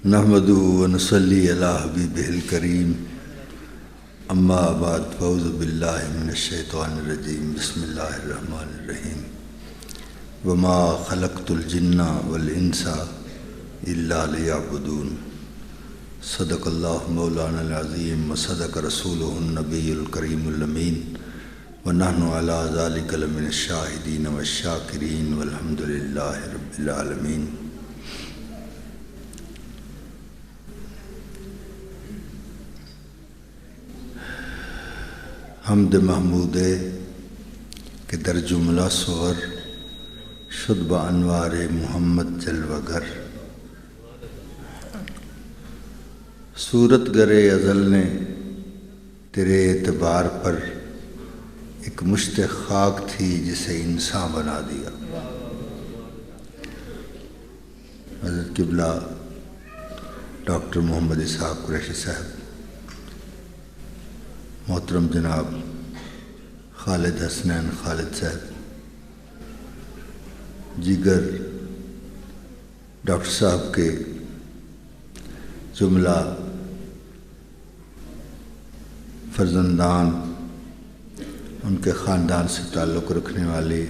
نحمدہ و نصلی علی حبیبہ الکریم اما بعد فاعوذ باللہ من الشیطان الرجیم بسم اللہ الرحمن الرحیم وما خلقت الجن والانس الا لیعبدون صدق اللہ مولانا العظیم وصدق رسولہ النبی الکریم الامین ونحن علی ذلک لمن الشاہدین والشاکرین والحمد للہ رب العالمین۔ حمد محمود کہ در جملہ صور شد بانوار محمد جلوہ گر، صورت گر ازل نے تیرے اعتبار پر ایک مشت خاک تھی جسے انسان بنا دیا۔ حضرت قبلہ ڈاکٹر محمد اسحاق قریشی صاحب، محترم جناب خالد حسنین خالد صاحب، جگر ڈاکٹر صاحب کے جملہ فرزندان، ان کے خاندان سے تعلق رکھنے والے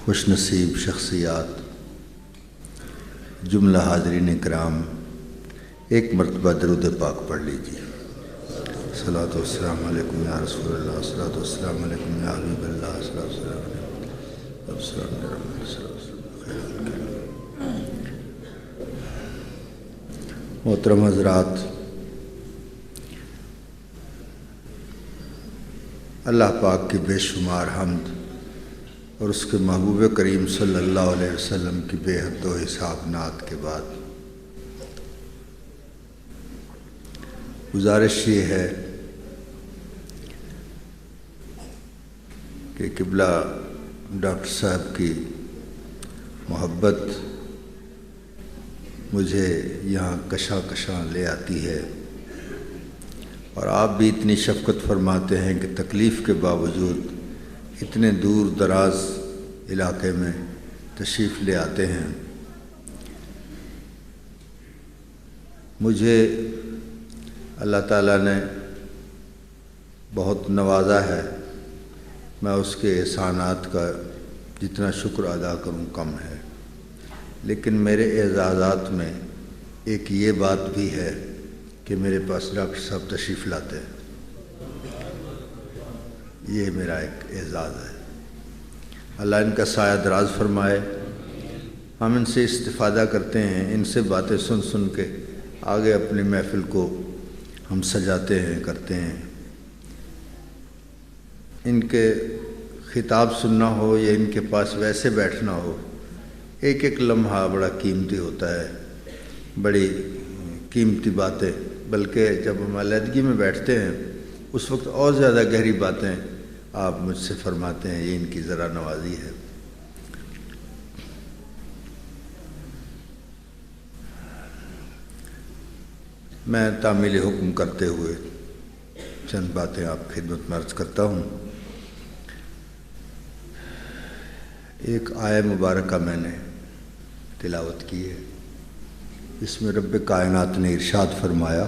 خوش نصیب شخصیات، جملہ حاضرین کرام، ایک مرتبہ درود پاک پڑھ لیجیے۔ صلاۃ والسلام علیکم یا رسول اللہ، صلاۃ والسلام علیکم یا حبیب اللہ، صلاۃ والسلام علیکم۔ محترم حضرات، اللہ پاک کی بے شمار حمد اور اس کے محبوب کریم صلی اللہ علیہ وسلم کی بے حد و حساب نعت کے بعد گزارش یہ ہے کہ قبلہ ڈاکٹر صاحب کی محبت مجھے یہاں کشاں کشاں لے آتی ہے، اور آپ بھی اتنی شفقت فرماتے ہیں کہ تکلیف کے باوجود اتنے دور دراز علاقے میں تشریف لے آتے ہیں۔ مجھے اللہ تعالیٰ نے بہت نوازا ہے، میں اس کے احسانات کا جتنا شکر ادا کروں کم ہے، لیکن میرے اعزازات میں ایک یہ بات بھی ہے کہ میرے پاس ڈاکٹر صاحب تشریف لاتے ہیں، یہ میرا ایک اعزاز ہے۔ اللہ ان کا سایہ دراز فرمائے۔ ہم ان سے استفادہ کرتے ہیں، ان سے باتیں سن سن کے آگے اپنی محفل کو ہم سجاتے ہیں، کرتے ہیں۔ ان کے خطاب سننا ہو یا ان کے پاس ویسے بیٹھنا ہو، ایک ایک لمحہ بڑا قیمتی ہوتا ہے، بڑی قیمتی باتیں، بلکہ جب ہم علیحدگی میں بیٹھتے ہیں اس وقت اور زیادہ گہری باتیں آپ مجھ سے فرماتے ہیں، یہ ان کی ذرا نوازی ہے۔ میں تعمیل حکم کرتے ہوئے چند باتیں آپ کی خدمت میں عرض کرتا ہوں۔ ایک آیہ مبارکہ میں نے تلاوت کی ہے، اس میں رب کائنات نے ارشاد فرمایا،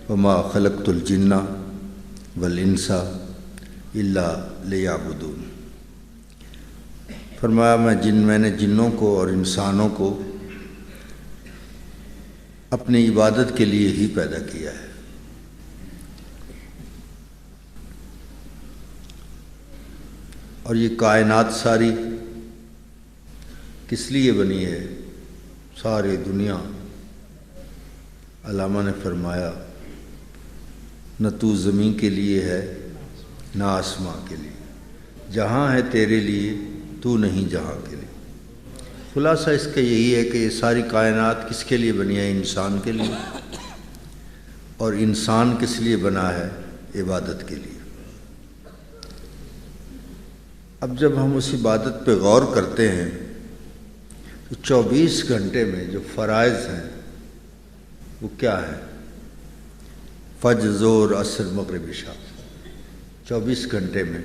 وما خلقت الجن والانس الا لیعبدون۔ فرمایا میں نے جنوں کو اور انسانوں کو اپنی عبادت کے لیے ہی پیدا کیا ہے۔ اور یہ کائنات ساری کس لیے بنی ہے؟ ساری دنیا، علامہ نے فرمایا، نہ تو زمین کے لیے ہے نہ آسماں کے لیے، جہاں ہے تیرے لیے تو نہیں جہاں کے لیے۔ خلاصہ اس کا یہی ہے کہ یہ ساری کائنات کس کے لیے بنی ہے؟ انسان کے لیے، اور انسان کس لیے بنا ہے؟ عبادت کے لیے۔ اب جب ہم اس عبادت پہ غور کرتے ہیں تو 24 گھنٹے میں جو فرائض ہیں وہ کیا ہے؟ فجر، ظہر، عصر، مغرب، عشاء، 24 گھنٹے میں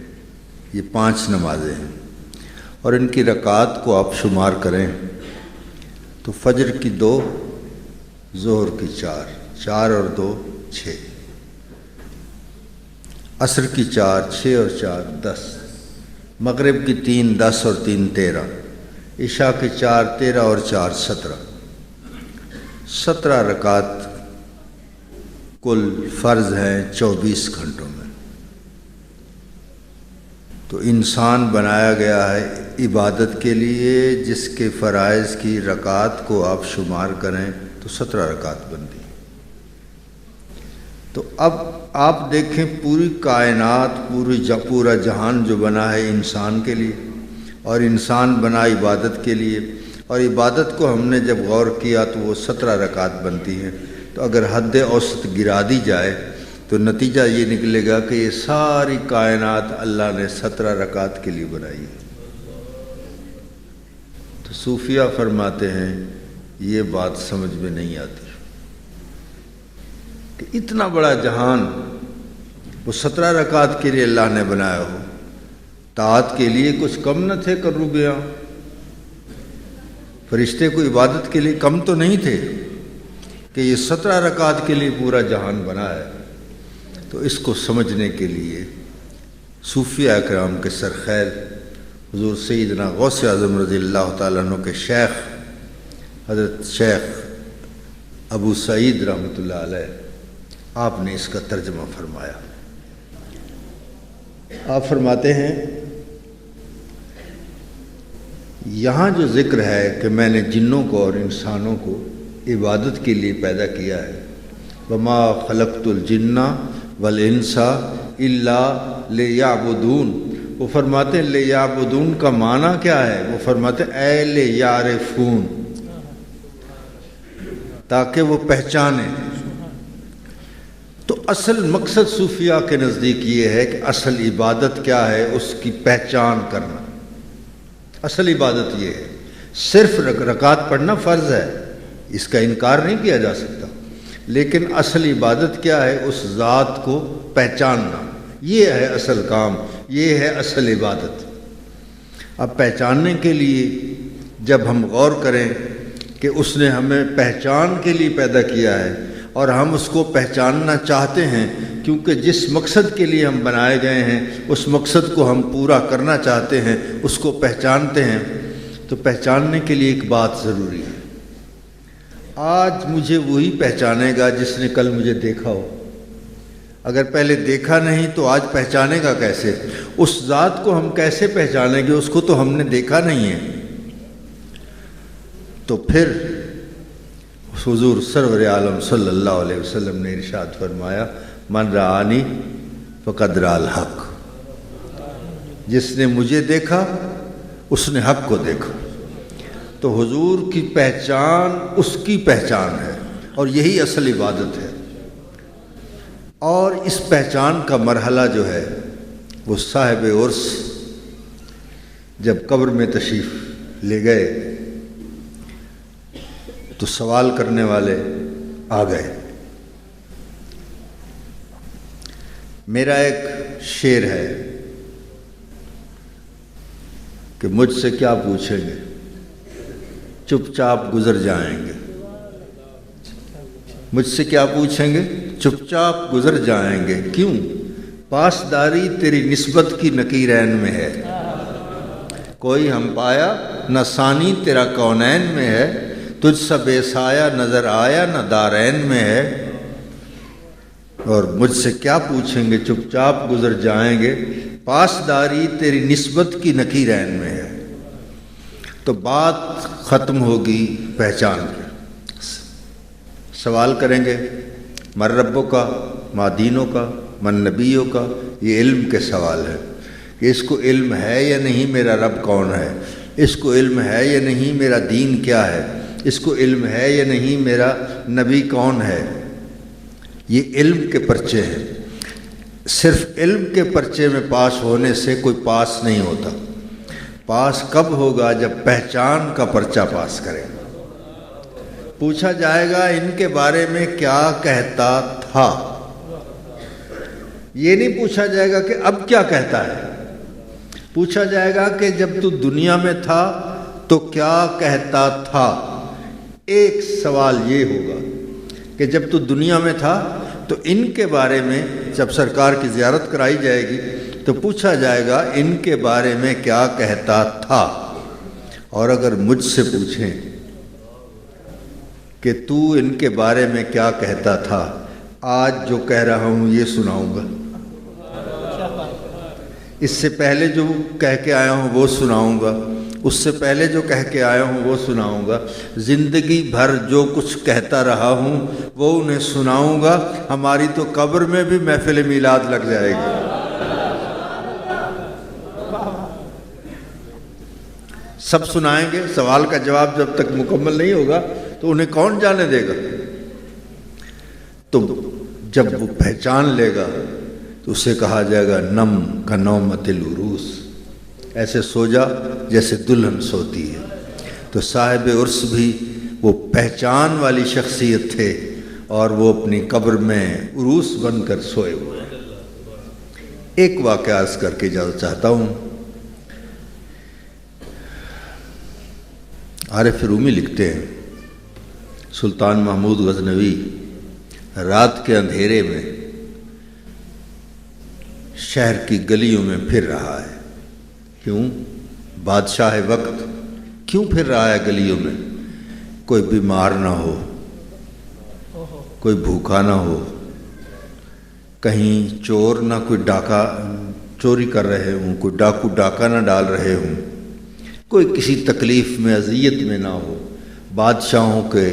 یہ 5 نمازیں ہیں، اور ان کی رکعات کو آپ شمار کریں تو فجر کی 2، ظہر کی 4، 4 اور 2 6، عصر کی 4، 6 اور 4 10، مغرب کی 3 10 اور 3 13، عشاء کی 4 13 اور 4 17، 17 رکعت کل فرض ہیں 24 گھنٹوں میں۔ تو انسان بنایا گیا ہے عبادت کے لیے، جس کے فرائض کی رکعات کو آپ شمار کریں تو 17 رکعات بنتی ہیں۔ تو اب آپ دیکھیں پوری کائنات، پورا جہان جو بنا ہے انسان کے لیے، اور انسان بنا عبادت کے لیے، اور عبادت کو ہم نے جب غور کیا تو وہ 17 رکعات بنتی ہیں۔ تو اگر حد اوسط گرا دی جائے تو نتیجہ یہ نکلے گا کہ یہ ساری کائنات اللہ نے 17 رکعات کے لیے بنائی ہے۔ تو صوفیہ فرماتے ہیں یہ بات سمجھ میں نہیں آتی کہ اتنا بڑا جہان وہ 17 رکعات کے لیے اللہ نے بنایا ہو۔ طاعت کے لیے کچھ کم نہ تھے کروبیاں، فرشتے کو عبادت کے لیے کم تو نہیں تھے کہ یہ 17 رکعات کے لیے پورا جہان بنا ہے۔ تو اس کو سمجھنے کے لیے صوفیہ اکرام کے سرخیل حضور سیدنا غوث اعظم رضی اللہ تعالیٰ عنہ کے شیخ حضرت شیخ ابو سعید رحمۃ اللہ علیہ، آپ نے اس کا ترجمہ فرمایا۔ آپ فرماتے ہیں یہاں جو ذکر ہے کہ میں نے جنوں کو اور انسانوں کو عبادت کے لیے پیدا کیا ہے، وما خلقت الجن والانس الا لیعبدون، وہ فرماتے ہیں لیعبدون کا معنی کیا ہے؟ وہ فرماتے ہیں اے لیعرفون، تاکہ وہ پہچانیں۔ تو اصل مقصد صوفیہ کے نزدیک یہ ہے کہ اصل عبادت کیا ہے، اس کی پہچان کرنا۔ اصل عبادت یہ ہے، صرف رکعت پڑھنا فرض ہے، اس کا انکار نہیں کیا جا سکتا، لیکن اصل عبادت کیا ہے؟ اس ذات کو پہچاننا، یہ ہے اصل کام، یہ ہے اصل عبادت۔ اب پہچاننے کے لیے جب ہم غور کریں کہ اس نے ہمیں پہچان کے لیے پیدا کیا ہے اور ہم اس کو پہچاننا چاہتے ہیں، کیونکہ جس مقصد کے لیے ہم بنائے گئے ہیں اس مقصد کو ہم پورا کرنا چاہتے ہیں، اس کو پہچانتے ہیں، تو پہچاننے کے لیے ایک بات ضروری ہے۔ آج مجھے وہی پہچانے گا جس نے کل مجھے دیکھا ہو۔ اگر پہلے دیکھا نہیں تو آج پہچانے گا کیسے؟ اس ذات کو ہم کیسے پہچانیں گے؟ اس کو تو ہم نے دیکھا نہیں ہے۔ تو پھر حضور سرور عالم صلی اللہ علیہ وسلم نے ارشاد فرمایا من رآنی فقد رأى الحق، جس نے مجھے دیکھا اس نے حق کو دیکھا۔ تو حضور کی پہچان اس کی پہچان ہے، اور یہی اصل عبادت ہے۔ اور اس پہچان کا مرحلہ جو ہے وہ صاحب عرس جب قبر میں تشریف لے گئے تو سوال کرنے والے آ گئے۔ میرا ایک شعر ہے کہ مجھ سے کیا پوچھیں گے، چپ چاپ گزر جائیں گے۔ مجھ سے کیا پوچھیں گے، چپ چاپ گزر جائیں گے۔ کیوں؟ پاسداری تیری نسبت کی نکیرین میں ہے، کوئی ہم پایا نہ ثانی تیرا کونین میں ہے، تجھ سا بے سایہ نظر آیا نہ دارین میں ہے۔ اور مجھ سے کیا پوچھیں گے، چپ چاپ گزر جائیں گے، پاسداری تیری نسبت کی نکیرین میں ہے۔ تو بات ختم ہوگی پہچان کی۔ سوال کریں گے من ربوں کا، ما دینوں کا، من نبیوں کا، یہ علم کے سوال ہے کہ اس کو علم ہے یا نہیں میرا رب کون ہے، اس کو علم ہے یا نہیں میرا دین کیا ہے، اس کو علم ہے یا نہیں میرا نبی کون ہے۔ یہ علم کے پرچے ہیں۔ صرف علم کے پرچے میں پاس ہونے سے کوئی پاس نہیں ہوتا۔ پاس کب ہوگا؟ جب پہچان کا پرچہ پاس کرے۔ پوچھا جائے گا ان کے بارے میں کیا کہتا تھا، یہ نہیں پوچھا جائے گا کہ اب کیا کہتا ہے، پوچھا جائے گا کہ جب تو دنیا میں تھا تو کیا کہتا تھا، ایک سوال یہ ہوگا کہ جب تو دنیا میں تھا تو ان کے بارے میں جب سرکار کی زیارت کرائی جائے گی تو پوچھا جائے گا ان کے بارے میں کیا کہتا تھا، اور اگر مجھ سے پوچھیں کہ تو ان کے بارے میں کیا کہتا تھا، آج جو کہہ رہا ہوں یہ سناؤں گا، اس سے پہلے جو کہہ کے آیا ہوں وہ سناؤں گا، اس سے پہلے جو کہہ کے آیا ہوں وہ سناؤں گا، زندگی بھر جو کچھ کہتا رہا ہوں وہ انہیں سناؤں گا۔ ہماری تو قبر میں بھی محفل میلاد لگ جائے گی۔ سب سنائیں گے، سوال کا جواب جب تک مکمل نہیں ہوگا تو انہیں کون جانے دے گا؟ تو جب وہ پہچان لے گا تو اسے کہا جائے گا نم کا نومت العروس، ایسے سو جا جیسے دلہن سوتی ہے۔ تو صاحب عرس بھی وہ پہچان والی شخصیت تھے اور وہ اپنی قبر میں عروس بن کر سوئے ہوئے ہیں۔ ایک واقعہ عرض کر کے اجازت چاہتا ہوں۔ عارف رومی لکھتے ہیں سلطان محمود غزنوی رات کے اندھیرے میں شہر کی گلیوں میں پھر رہا ہے۔ کیوں؟ بادشاہ وقت کیوں پھر رہا ہے گلیوں میں؟ کوئی بیمار نہ ہو، کوئی بھوکا نہ ہو، کہیں چور نہ کوئی ڈاکہ چوری کر رہے ہوں، کوئی ڈاکو ڈاکہ نہ ڈال رہے ہوں، کوئی کسی تکلیف میں اذیت میں نہ ہو۔ بادشاہوں کے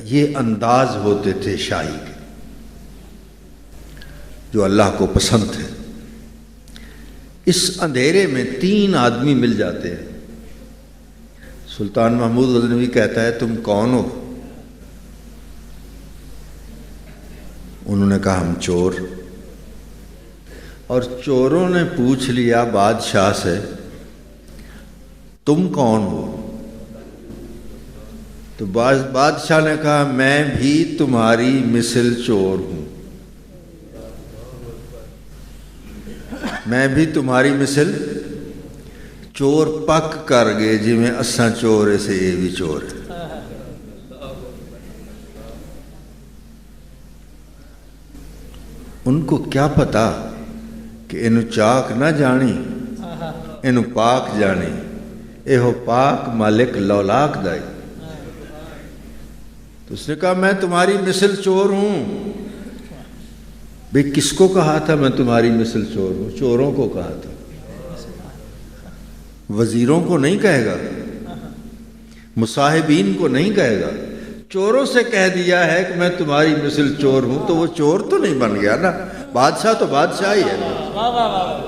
یہ انداز ہوتے تھے شاہی کے، جو اللہ کو پسند تھے۔ اس اندھیرے میں 3 آدمی مل جاتے ہیں۔ سلطان محمود غزنوی کہتا ہے تم کون ہو؟ انہوں نے کہا ہم چور۔ اور چوروں نے پوچھ لیا بادشاہ سے تم کون ہو؟ تو بادشاہ نے کہا میں بھی تمہاری مثل چور ہوں، میں بھی تمہاری مثل چور پک کر گئے جی میں اساں چور سے یہ بھی چور ہے۔ ان کو کیا پتا کہ انہوں چاک نہ جانی، انہوں پاک جانی، ایہو پاک مالک لولاک دائی۔ تو اس نے کہا میں تمہاری مثل چور ہوں۔ بھئی کس کو کہا تھا میں تمہاری مثل چور ہوں؟ چوروں کو کہا تھا، وزیروں کو نہیں کہے گا، مصاحبین کو نہیں کہے گا، چوروں سے کہہ دیا ہے کہ میں تمہاری مثل چور ہوں، تو وہ چور تو نہیں بن گیا نا، بادشاہ تو بادشاہ ہی ہے۔ واہ واہ واہ،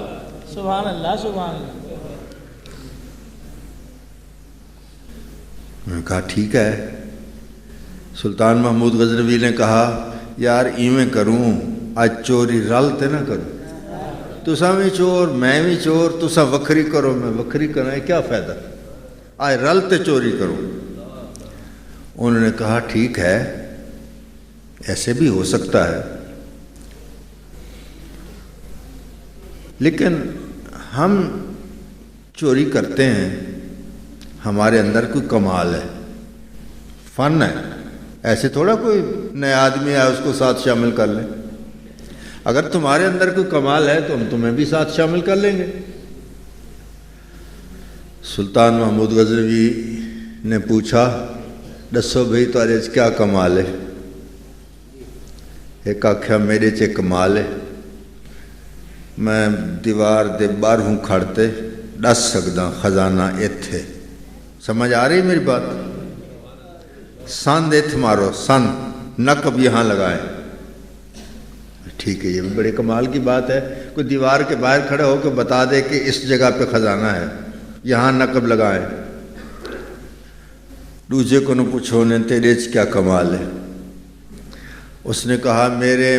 سبحان اللہ سبحان اللہ۔ میں نے کہا ٹھیک ہے۔ سلطان محمود غزنوی نے کہا یار ایویں کروں آج چوری رل تے نہ کروں، تساں بھی چور میں بھی چور، تساں وکھری کرو میں وکھری کریں، کیا فائدہ، آج رل تے چوری کروں۔ انہوں نے کہا ٹھیک ہے ایسے بھی ہو سکتا ہے، لیکن ہم چوری کرتے ہیں، ہمارے اندر کوئی کمال ہے، فن ہے، ایسے تھوڑا کوئی نیا آدمی ہے اس کو ساتھ شامل کر لیں۔ اگر تمہارے اندر کوئی کمال ہے تو ہم تمہیں بھی ساتھ شامل کر لیں گے۔ سلطان محمود غزنوی نے پوچھا دسو بھئی تارے کیا کمال ہے؟ ایک آکھیا میرے چے کمال ہے میں دیوار دے باہروں کھڑتے دس سکدا خزانہ ایتھے۔ سمجھ آ رہی میری بات؟ سند ایتھ مارو، سند نقب یہاں لگائیں۔ ٹھیک ہے یہ بھی بڑے کمال کی بات ہے، کوئی دیوار کے باہر کھڑے ہو کے بتا دے کہ اس جگہ پہ خزانہ ہے، یہاں نقب لگائیں۔ دوسرے کو نہ پوچھو نے تیرے چ کیا کمال ہے؟ اس نے کہا میرے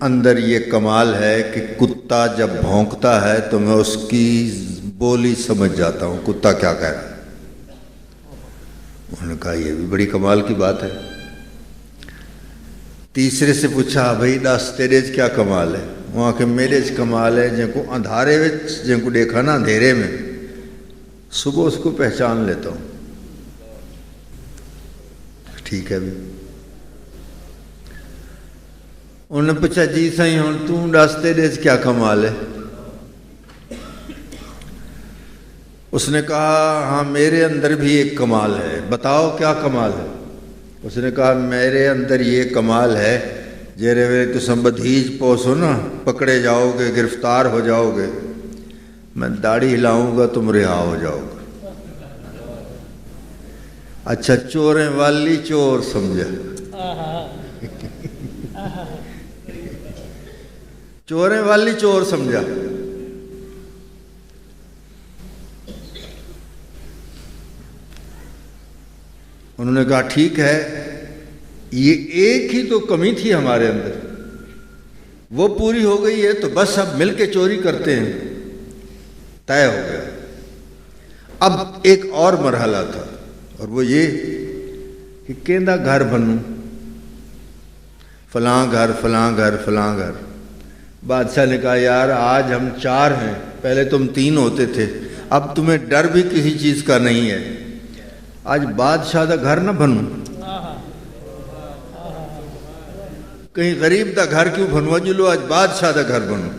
اندر یہ کمال ہے کہ کتا جب بھونکتا ہے تو میں اس کی بولی سمجھ جاتا ہوں کتا کیا کہہ رہا ہے۔ انہوں نے کہا یہ بھی بڑی کمال کی بات ہے۔ تیسرے سے پوچھا بھئی دس تیرے چ کیا کمال ہے؟ وہاں کہ میرے چ کمال ہے جن کو اندھارے وچ جن کو دیکھا نا اندھیرے میں صبح اس کو پہچان لیتا ہوں۔ ٹھیک ہے بھی. انہوں نے پوچھا جی سائیں ہوں توں دس تیرے سے کیا کمال ہے؟ اس نے کہا ہاں میرے اندر بھی ایک کمال ہے. بتاؤ کیا کمال ہے؟ اس نے کہا میرے اندر یہ کمال ہے جیرے ویلے تساں بدھیج پوسو نا پکڑے جاؤ گے گرفتار ہو جاؤ گے میں داڑھی ہلاؤں گا تم رہا ہو جاؤ گے. اچھا چوریں والی چور سمجھا چوریں والی چور سمجھا. انہوں نے کہا ٹھیک ہے یہ ایک ہی تو کمی تھی ہمارے اندر وہ پوری ہو گئی ہے تو بس اب مل کے چوری کرتے ہیں طے ہو گیا. اب ایک اور مرحلہ تھا اور وہ یہ کہ کیندا گھر بنوں فلاں گھر فلاں گھر فلاں گھر. بادشاہ نے کہا یار آج ہم 4 ہیں پہلے تم 3 ہوتے تھے اب تمہیں ڈر بھی کسی چیز کا نہیں ہے. آج بادشاہ دا گھر نہ بنوں کہیں غریب دا گھر کیوں بنوا جلو آج بادشاہ دا گھر بنوں.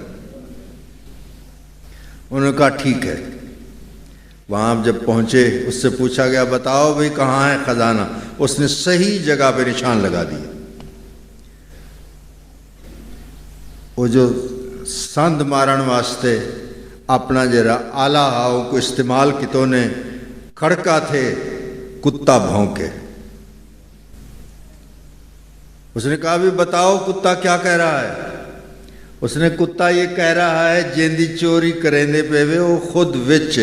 انہوں نے کہا ٹھیک ہے. وہاں جب پہنچے اس سے پوچھا گیا بتاؤ بھئی کہاں ہے خزانہ. اس نے صحیح جگہ پہ نشان لگا دیا. وہ جو سند مارن واسطے اپنا جرا آلہ ہاؤ کو استعمال کتوں نے کھڑکا تھے کتا بھونکے. اس نے کہا بھی بتاؤ کتا کیا کہہ رہا ہے؟ اس نے کتا یہ کہہ رہا ہے جیندی چوری کریندے پہ وے وہ خود وچ.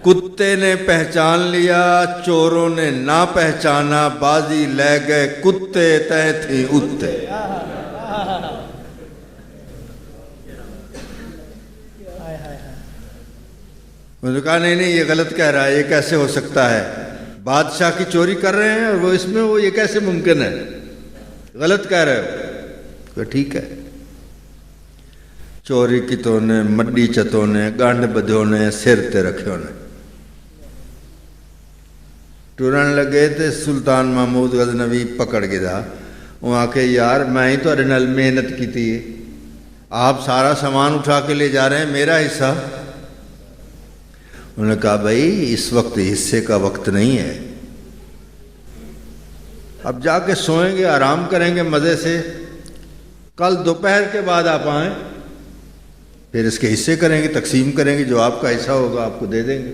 کتے نے پہچان لیا چوروں نے نہ پہچانا بازی لے گئے کتے تہ تھی اتے. انہوں نے کہا نہیں یہ غلط کہہ رہا ہے یہ کیسے ہو سکتا ہے بادشاہ کی چوری کر رہے ہیں اور وہ اس میں وہ یہ کیسے ممکن ہے غلط کہہ رہے ہو. تو ٹھیک ہے چوری کتوں نے مڈی چتوں نے گانڈ بدھوں نے سر تے رکھوں نے. ٹرن لگے تے سلطان محمود غزنوی پکڑ گیا. وہ آکے یار میں ہی تہاڈے نال محنت کیتی ہے آپ سارا سامان اٹھا کے لے جا رہے ہیں میرا حصہ. انہوں نے کہا بھائی اس وقت حصے کا وقت نہیں ہے اب جا کے سوئیں گے آرام کریں گے مزے سے کل دوپہر کے بعد آپ آئیں پھر اس کے حصے کریں گے تقسیم کریں گے جو آپ کا حصہ ہوگا آپ کو دے دیں گے.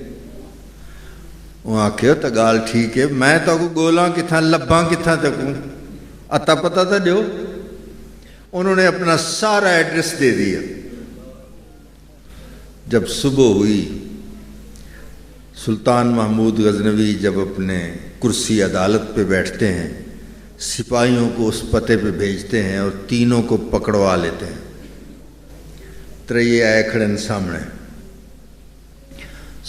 وہ آکھے تو گال ٹھیک ہے میں تو گولاں کتھاں لباں کتھاں تکوں اتا پتہ تو دیو. انہوں نے اپنا سارا ایڈریس دے دیا. جب صبح ہوئی سلطان محمود غزنوی جب اپنے کرسی عدالت پہ بیٹھتے ہیں سپاہیوں کو اس پتے پہ بھیجتے ہیں اور تینوں کو پکڑوا لیتے ہیں. تریے آئے کھڑن سامنے.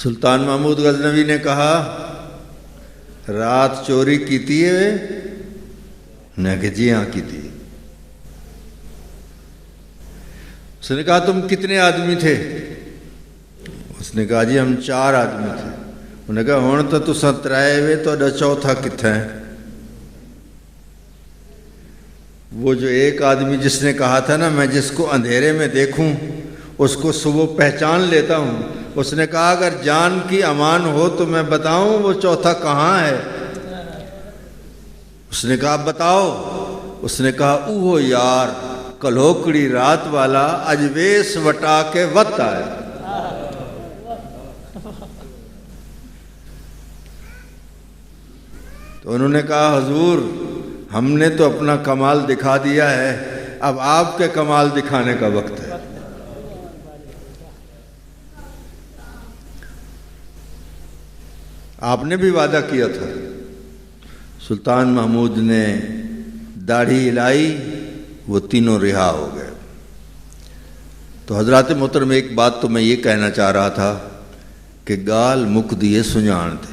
سلطان محمود غزنوی نے کہا رات چوری کیتی ہے نے کہ جی ہاں کیتی. اس نے کہا تم کتنے آدمی تھے؟ اس نے کہا جی ہم 4 آدمی تھے. انہوں نے کہا ہون تو تساں 3 وے تو چوتھا کتھا ہے؟ وہ جو ایک آدمی جس نے کہا تھا نا میں جس کو اندھیرے میں دیکھوں اس کو صبح پہچان لیتا ہوں. اس نے کہا اگر جان کی امان ہو تو میں بتاؤں وہ چوتھا کہاں ہے؟ اس نے کہا بتاؤ. اس نے کہا اوہو یار کلوکڑی رات والا اج ویس وٹا کے وط آئے. تو انہوں نے کہا حضور ہم نے تو اپنا کمال دکھا دیا ہے اب آپ کے کمال دکھانے کا وقت ہے. آپ نے بھی وعدہ کیا تھا. سلطان محمود نے داڑھی ہلائی وہ تینوں رہا ہو گئے. تو حضرات محترم ایک بات تو میں یہ کہنا چاہ رہا تھا کہ گال مک دیے سنجانتے.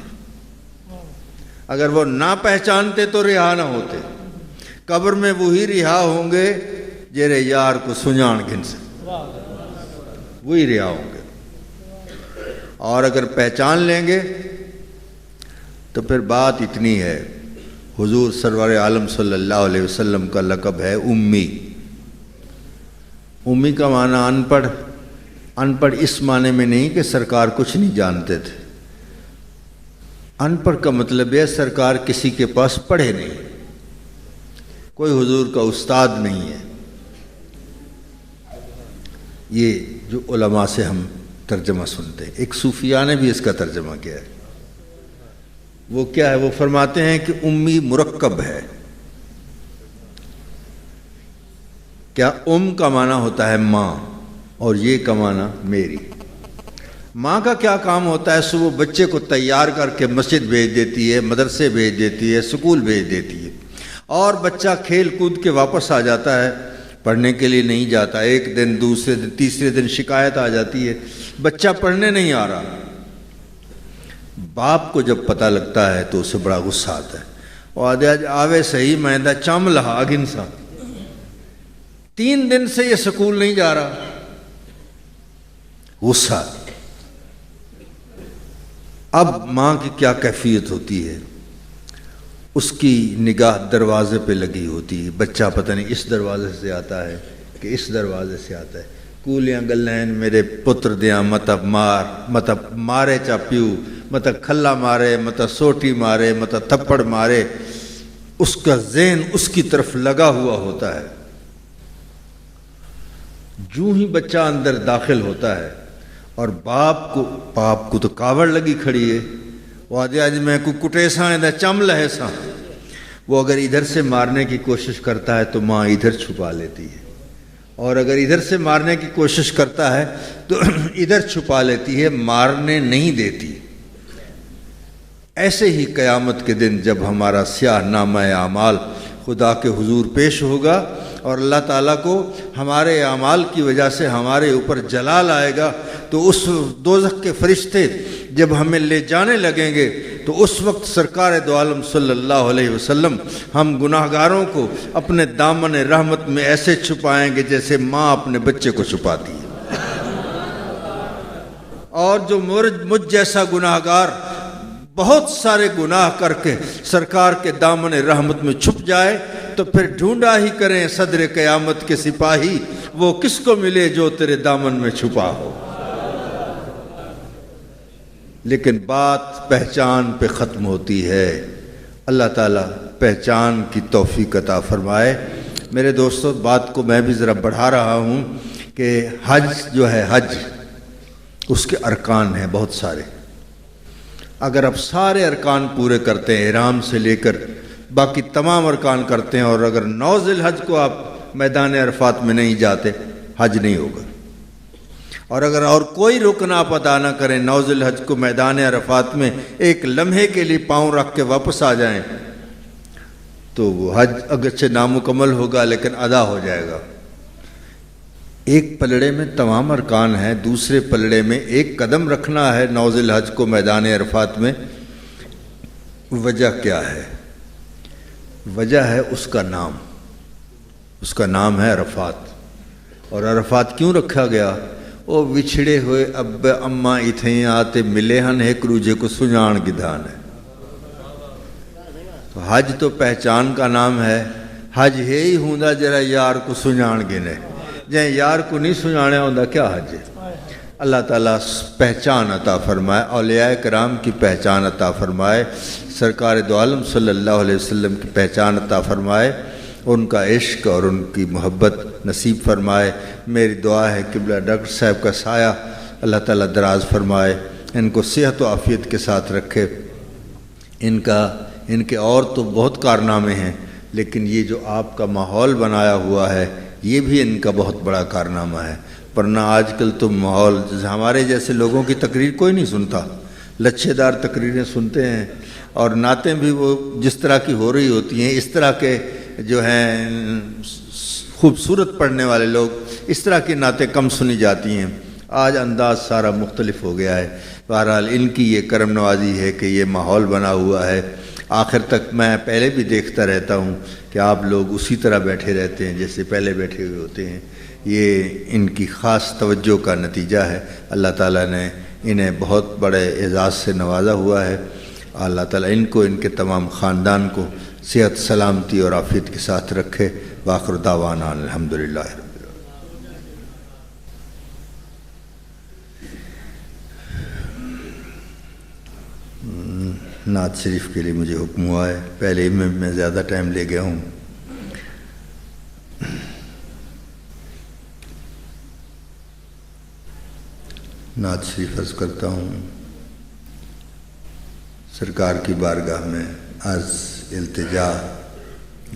اگر وہ نہ پہچانتے تو رہا نہ ہوتے. قبر میں وہی رہا ہوں گے جیرے یار کو سنجان گھن سے وہی رہا ہوں گے. اور اگر پہچان لیں گے تو پھر بات اتنی ہے، حضور سرور عالم صلی اللہ علیہ وسلم کا لقب ہے امی۔ امی کا معنی ان پڑھ، ان پڑھ اس معنی میں نہیں کہ سرکار کچھ نہیں جانتے تھے، ان پڑھ کا مطلب ہے سرکار کسی کے پاس پڑھے نہیں، کوئی حضور کا استاد نہیں ہے۔ یہ جو علماء سے ہم ترجمہ سنتے ہیں، ایک صوفیہ نے بھی اس کا ترجمہ کیا ہے۔ وہ کیا ہے؟ وہ فرماتے ہیں کہ امی مرکب ہے۔ کیا کا معنی ہوتا ہے ماں، اور یہ کا معنی میری۔ ماں کا کیا کام ہوتا ہے؟ صبح بچے کو تیار کر کے مسجد بھیج دیتی ہے، مدرسے بھیج دیتی ہے، اسکول بھیج دیتی ہے، اور بچہ کھیل کود کے واپس آ جاتا ہے، پڑھنے کے لیے نہیں جاتا۔ ایک دن، دوسرے دن، تیسرے دن شکایت آ جاتی ہے بچہ پڑھنے نہیں آ رہا۔ باپ کو جب پتہ لگتا ہے تو اسے بڑا غصہ آتا ہے، وہ آوے صحیح مہندہ چم لہا اگن سا، 3 دن سے یہ سکول نہیں جا رہا، غصہ۔ اب ماں کی کیا کیفیت ہوتی ہے؟ اس کی نگاہ دروازے پہ لگی ہوتی ہے، بچہ پتہ نہیں اس دروازے سے آتا ہے کہ اس دروازے سے آتا ہے، کولیاں گلین میرے پتر دیاں مطلب مارے چا پیو، مطلب کھلا مارے، مطلب سوٹی مارے، مطلب تھپڑ مارے۔ اس کا ذہن اس کی طرف لگا ہوا ہوتا ہے۔ جو ہی بچہ اندر داخل ہوتا ہے اور باپ کو تو کاوڑ لگی کھڑی ہے، وہ آج میں کو کٹے ساں دا چم لہے ساں، وہ اگر ادھر سے مارنے کی کوشش کرتا ہے تو ماں ادھر چھپا لیتی ہے، اور اگر ادھر سے مارنے کی کوشش کرتا ہے تو ادھر چھپا لیتی ہے، مارنے نہیں دیتی۔ ایسے ہی قیامت کے دن جب ہمارا سیاہ نامہ اعمال خدا کے حضور پیش ہوگا اور اللہ تعالیٰ کو ہمارے اعمال کی وجہ سے ہمارے اوپر جلال آئے گا، تو اس دوزخ کے فرشتے جب ہمیں لے جانے لگیں گے تو اس وقت سرکار دو عالم صلی اللہ علیہ وسلم ہم گناہگاروں کو اپنے دامن رحمت میں ایسے چھپائیں گے جیسے ماں اپنے بچے کو چھپاتی ہے۔ اور جو مجھ جیسا گناہگار بہت سارے گناہ کر کے سرکار کے دامن رحمت میں چھپ جائے تو پھر ڈھونڈا ہی کریں صدر قیامت کے سپاہی، وہ کس کو ملے جو تیرے دامن میں چھپا ہو۔ لیکن بات پہچان پہ ختم ہوتی ہے۔ اللہ تعالیٰ پہچان کی توفیق عطا فرمائے۔ میرے دوستو، بات کو میں بھی ذرا بڑھا رہا ہوں کہ حج جو ہے، حج اس کے ارکان ہیں بہت سارے۔ اگر آپ سارے ارکان پورے کرتے ہیں، احرام سے لے کر باقی تمام ارکان کرتے ہیں، اور اگر 9 ذی الحج کو آپ میدان عرفات میں نہیں جاتے، حج نہیں ہوگا۔ اور اگر اور کوئی رکن آپ ادا نہ کریں، 9 ذی الحج کو میدان عرفات میں ایک لمحے کے لیے پاؤں رکھ کے واپس آ جائیں تو وہ حج اگرچہ نامکمل ہوگا لیکن ادا ہو جائے گا۔ ایک پلڑے میں تمام ارکان ہیں، دوسرے پلڑے میں ایک قدم رکھنا ہے 9 ذی الحج کو میدان عرفات میں۔ وجہ کیا ہے؟ وجہ ہے اس کا نام، اس کا نام ہے عرفات۔ اور عرفات کیوں رکھا گیا؟ وہ وچھڑے ہوئے اب اماں اتھیں آتے ملے ہن ایک روجے کو سنجان کی دھان ہے۔ تو حج تو پہچان کا نام ہے۔ حج ہے ہی ہوندا جرا یار کو سنجان گنے، جائیں یار کو نہیں سنجانے ہوندا کیا حج ہے۔ اللہ تعالیٰ پہچان عطا فرمائے، اولیاء کرام کی پہچان عطا فرمائے، سرکار دو عالم صلی اللہ علیہ وسلم کی پہچان عطا فرمائے، ان کا عشق اور ان کی محبت نصیب فرمائے۔ میری دعا ہے قبلہ ڈاکٹر صاحب کا سایہ اللہ تعالیٰ دراز فرمائے، ان کو صحت و عافیت کے ساتھ رکھے۔ ان کے اور تو بہت کارنامے ہیں، لیکن یہ جو آپ کا ماحول بنایا ہوا ہے یہ بھی ان کا بہت بڑا کارنامہ ہے۔ ورنہ آج کل تو ماحول ہمارے جیسے لوگوں کی تقریر کوئی نہیں سنتا، لچھے دار تقریریں سنتے ہیں، اور نعتیں بھی وہ جس طرح کی ہو رہی ہوتی ہیں، اس طرح کے جو ہیں خوبصورت پڑھنے والے لوگ، اس طرح کی نعتیں کم سنی جاتی ہیں۔ آج انداز سارا مختلف ہو گیا ہے۔ بہرحال ان کی یہ کرم نوازی ہے کہ یہ ماحول بنا ہوا ہے۔ آخر تک میں پہلے بھی دیکھتا رہتا ہوں کہ آپ لوگ اسی طرح بیٹھے رہتے ہیں جیسے پہلے بیٹھے ہوئے ہوتے ہیں۔ یہ ان کی خاص توجہ کا نتیجہ ہے۔ اللہ تعالیٰ نے انہیں بہت بڑے اعزاز سے نوازا ہوا ہے۔ اللہ تعالیٰ ان کو ان کے تمام خاندان کو صحت سلامتی اور عافیت کے ساتھ رکھے۔ وآخر دعوانا الحمدللہ رب العالمین۔ نعت شریف کے لیے مجھے حکم ہوا ہے، پہلے میں زیادہ ٹائم لے گیا ہوں۔ نعت شریف عرض کرتا ہوں۔ سرکار کی بارگاہ میں عرض، التجا،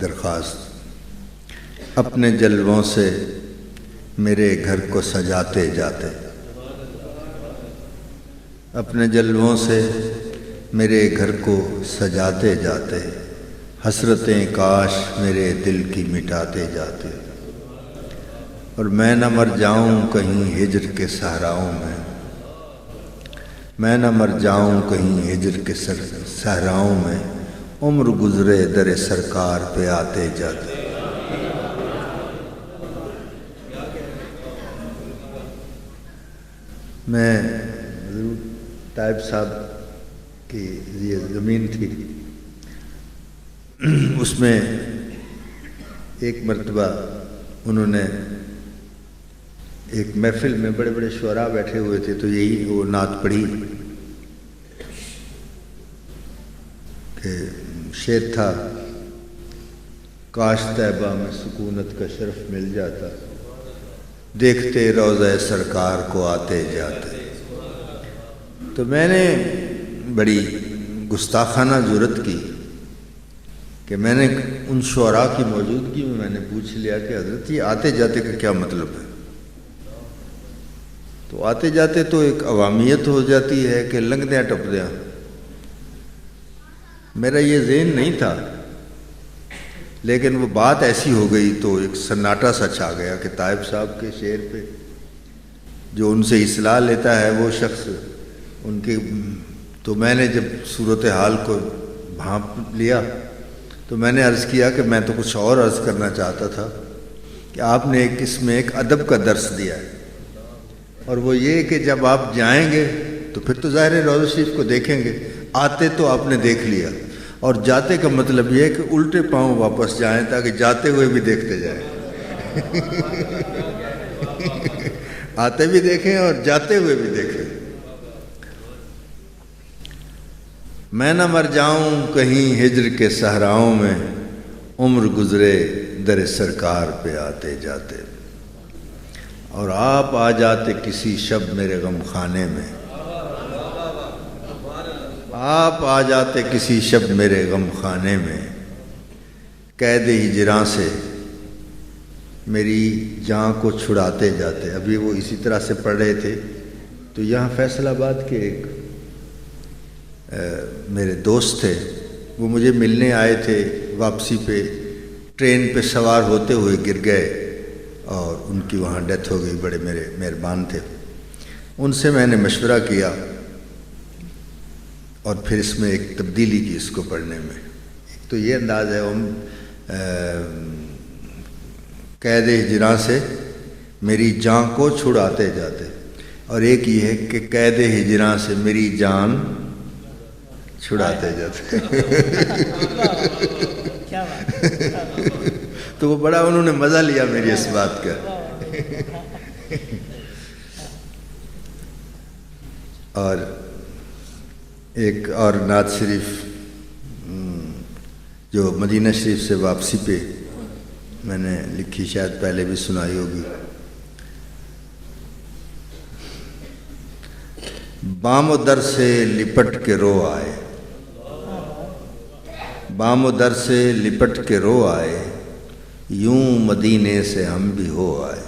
درخواست، اپنے جلووں سے میرے گھر کو سجاتے جاتے، اپنے جلووں سے میرے گھر کو سجاتے جاتے، حسرتیں کاش میرے دل کی مٹاتے جاتے، اور میں نہ مر جاؤں کہیں ہجر کے صحراؤں میں نہ مر جاؤں کہیں ہجر کے صحراؤں میں، عمر گزرے در سرکار پہ آتے جاتے۔ میں طائب صاحب کی یہ زمین تھی، اس میں ایک مرتبہ انہوں نے ایک محفل میں بڑے بڑے شعراء بیٹھے ہوئے تھے، تو یہی وہ نعت پڑھی کہ شعر تھا، کاش طیبہ میں سکونت کا شرف مل جاتا، دیکھتے روضہ سرکار کو آتے جاتے۔ تو میں نے بڑی گستاخانہ جرت کی کہ میں نے ان شعراء کی موجودگی میں نے پوچھ لیا کہ حضرت یہ آتے جاتے کا کیا مطلب ہے؟ تو آتے جاتے تو ایک عوامیت ہو جاتی ہے کہ لنگ دیا ٹپ دیا۔ میرا یہ ذہن نہیں تھا، لیکن وہ بات ایسی ہو گئی تو ایک سناٹا سا چھا گیا کہ طائب صاحب کے شعر پہ جو ان سے اصلاح لیتا ہے وہ شخص ان کے، تو میں نے جب صورتحال کو بھانپ لیا تو میں نے عرض کیا کہ میں تو کچھ اور عرض کرنا چاہتا تھا کہ آپ نے اس میں ایک ادب کا درس دیا ہے، اور وہ یہ کہ جب آپ جائیں گے تو پھر تو ظاہر روضہ شریف کو دیکھیں گے، آتے تو آپ نے دیکھ لیا، اور جاتے کا مطلب یہ ہے کہ الٹے پاؤں واپس جائیں تاکہ جاتے ہوئے بھی دیکھتے جائیں۔ آتے بھی دیکھیں اور جاتے ہوئے بھی دیکھیں۔ میں نہ مر جاؤں کہیں ہجر کے صحراؤں میں، عمر گزرے در سرکار پہ آتے جاتے، اور آپ آ جاتے کسی شب میرے غم خانے میں، آپ آ جاتے کسی شب میرے غم خانے میں، قید ہجراں سے میری جان کو چھڑاتے جاتے۔ ابھی وہ اسی طرح سے پڑھ رہے تھے تو یہاں فیصل آباد کے ایک میرے دوست تھے، وہ مجھے ملنے آئے تھے، واپسی پہ ٹرین پہ سوار ہوتے ہوئے گر گئے اور ان کی وہاں ڈیتھ ہو گئی، بڑے میرے مہربان تھے۔ ان سے میں نے مشورہ کیا اور پھر اس میں ایک تبدیلی کی اس کو پڑھنے میں۔ ایک تو یہ انداز ہے قید ہجراں سے میری جان کو چھڑاتے جاتے، اور ایک یہ ہے کہ قید ہجراں سے میری جان چھڑاتے جاتے۔ تو وہ بڑا انہوں نے مزہ لیا میری اس بات کا۔ اور ایک اور نعت شریف جو مدینہ شریف سے واپسی پہ میں نے لکھی، شاید پہلے بھی سنائی ہوگی۔ بام و در سے لپٹ کے رو آئے، بام و در سے لپٹ کے رو آئے، یوں مدینے سے ہم بھی ہو آئے۔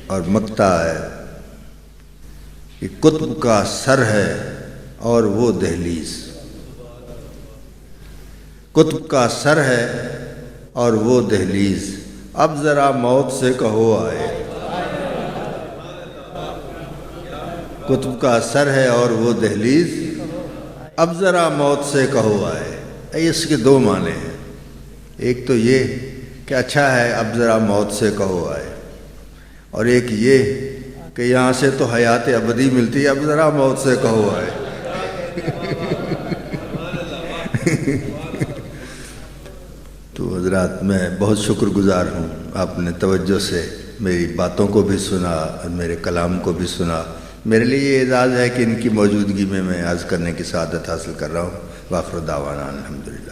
اور مقطع ہے کہ قطب کا سر ہے اور وہ دہلیز، قطب کا سر ہے اور وہ دہلیز، اب ذرا موت سے کہو آئے۔ قطب کا سر ہے اور وہ دہلیز، اب ذرا موت سے کہو آئے۔ اس کے دو معنی ہیں، ایک تو یہ کہ اچھا ہے اب ذرا موت سے کہو آئے، اور ایک یہ کہ یہاں سے تو حیات ابدی ملتی ہے، اب ذرا موت سے کہو ہے۔ تو حضرات میں بہت شکر گزار ہوں، آپ نے توجہ سے میری باتوں کو بھی سنا اور میرے کلام کو بھی سنا۔ میرے لیے یہ اعزاز ہے کہ ان کی موجودگی میں عرض کرنے کی سعادت حاصل کر رہا ہوں۔ وآخر دعوانا الحمدللہ۔